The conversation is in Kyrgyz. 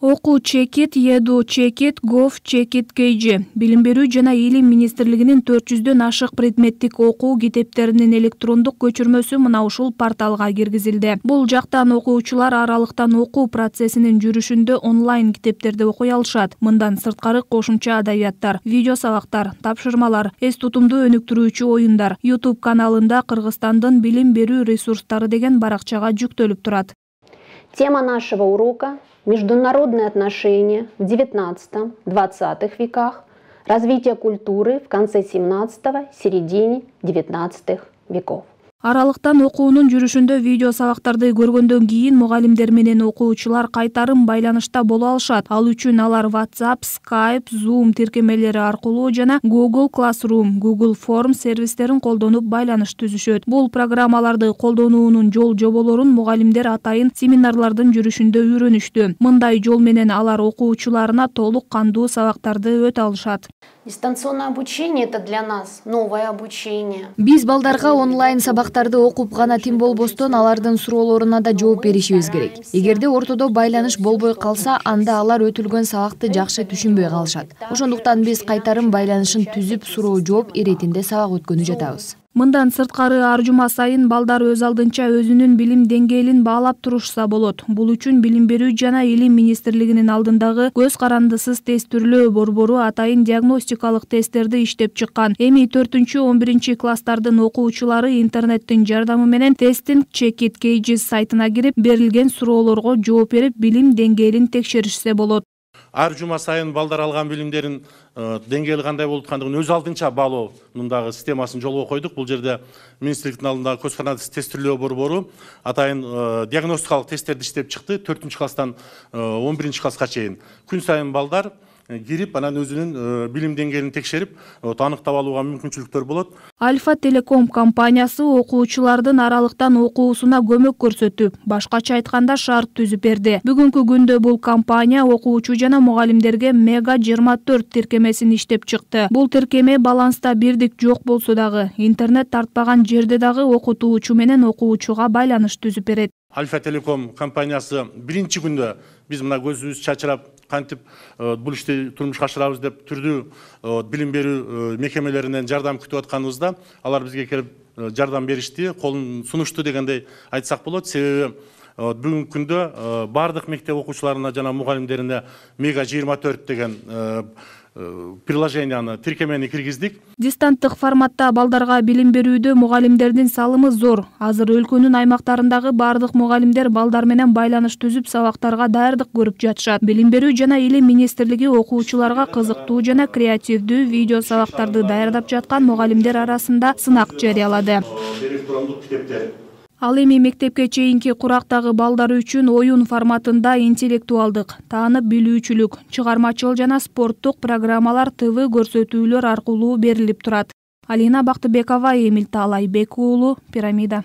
Окуу чекит, Edu чекит, Gov чекит KG. Билим берүү жана илим министрлигинин 400дөн ашык предметтик окуу китептеринин электрондук көчүрмөсү мына ушул порталга киргизилди. Бул жактан окуучулар аралыктан окуу процессинин жүрүшүндө онлайн китептерди окуй алышат. Мындан сырткары кошумча адабияттар, видео сабактар, тапшырмалар, эс тутумду өнүктүрүүчү оюндар YouTube каналында Кыргызстандын билим берүү ресурстары деген баракчага жүктөлүп турат. Тема нашего урока – международные отношения в XIX-XX веках, развитие культуры в конце XVII – середине XIX веков. Аралыктан окуунун жүрүшүндө видео сабактарды көргөндөн кийин мугалимдер менен окуучулар кайтарым байланышта боло алышат. Ал үчүн алар WhatsApp, Skype, Zoom тиркемелери аркылуу жана Google Classroom, Google Form сервистерин колдонуп байланыш түзүшөт. Бул программаларды колдонуунун жол-жоболорун мугалимдер атайын семинарлардын жүрүшүндө үйрөнүштү. Мындай жол менен алар окуучуларына толук кандуу сабактарды өтө алышат. Дистанционное обучение – это для нас новое обучение. Биз балдарга онлайн сабактарды окуп гана тим болбостон алардын суроолоруна да жооп беришибиз керек. Эгерде ортодо байланыш болбой калса, анда алар өтүлгөн сабакты жакшы түшүнбөй калышат. Ошондуктан биз кайтарым байланышын түзүп, суроо жооп иретинде сабак өткөнү жатабыз. Мындан сырткары ар жума сайын балдар өз алдынча өзүнүн билим деңгээлин баалап турушса болот. Бул үчүн Билим берүү жана Илим министрлигинин алдындагы көз карандысыз тестирлөө борбору атайын диагностикалык тесттерди иштеп чыккан. Эми 4-11 класстардын окуучулары интернеттин жардамы менен тесттин Чекит KG сайтына кирип, берилген суроолорго жооп берип, билим деңгээлин текшеришсе болот. Ар жума сайын балдар алган билимдерин деңгээли кандай болуп аткандыгын өз алдынча баалоонун дагы системасын жолго койдук. Бул жерде министрликтин алдындагы көз карандысыз тестирлөө борбору атайын диагностикалык тесттерди иштеп чыкты. 4-класстан 11 класска чейин күн сайын балдар кирип, анан өзүнүн билим деңгээлин текшерип, аныктап алууга мүмкүнчүлүктөр болот. Альфа Телеком компаниясы окуучулардын аралыктан окуусуна көмөк көрсөтүп, башкача айтканда шарт түзүп берди. Бүгүнкү күндө бул компания окуучу жана мугалимдерге Мега 24 тиркемесин иштеп чыкты. Бул тиркеме баланста бирдик жок болсо дагы, интернет тартпаган жерде дагы окутуучу менен окуучуга байланыш түзүп берет. Альфа Телеком компаниясы биринчи күндө биз мына көзүбүз чачырап кантип бул ишти турмушка ашырабыз деп түрдүү билим берүү мекемелеринен жардам күтүп атканыбызда алар бизге келип жардам беришти, колун сунушту дегендей айтсак болот. Себеби бүгүнкү күндө бардык мектеп окуучуларына жана мугалимдерине Мега 24 деген приложенияны тиркемени киргиздик. Дистанттык форматта балдарга билим берүүдө мугалимдердин салымы зор. Азыр өлкөнүн аймактарындагы бардык мугалимдер балдар менен байланыш түзүп сабактарга даярдык көрүп жатышат. Билим берүү жана Илим министрлиги окуучуларга кызыктуу жана креативдүү видео сабактарды даярдап жаткан мугалимдер арасында сынак жарыялады. Ал эми мектепке чейинки курактагы балдар үчүн оюн форматында интеллектуалдык, таанып билүүчүлүк, чыгармачыл жана спорттук программалар ТВ көрсөтүүлөр аркылуу берилип турат. Алина Бактыбекова, Эмил Таалайбек уулу, Пирамида.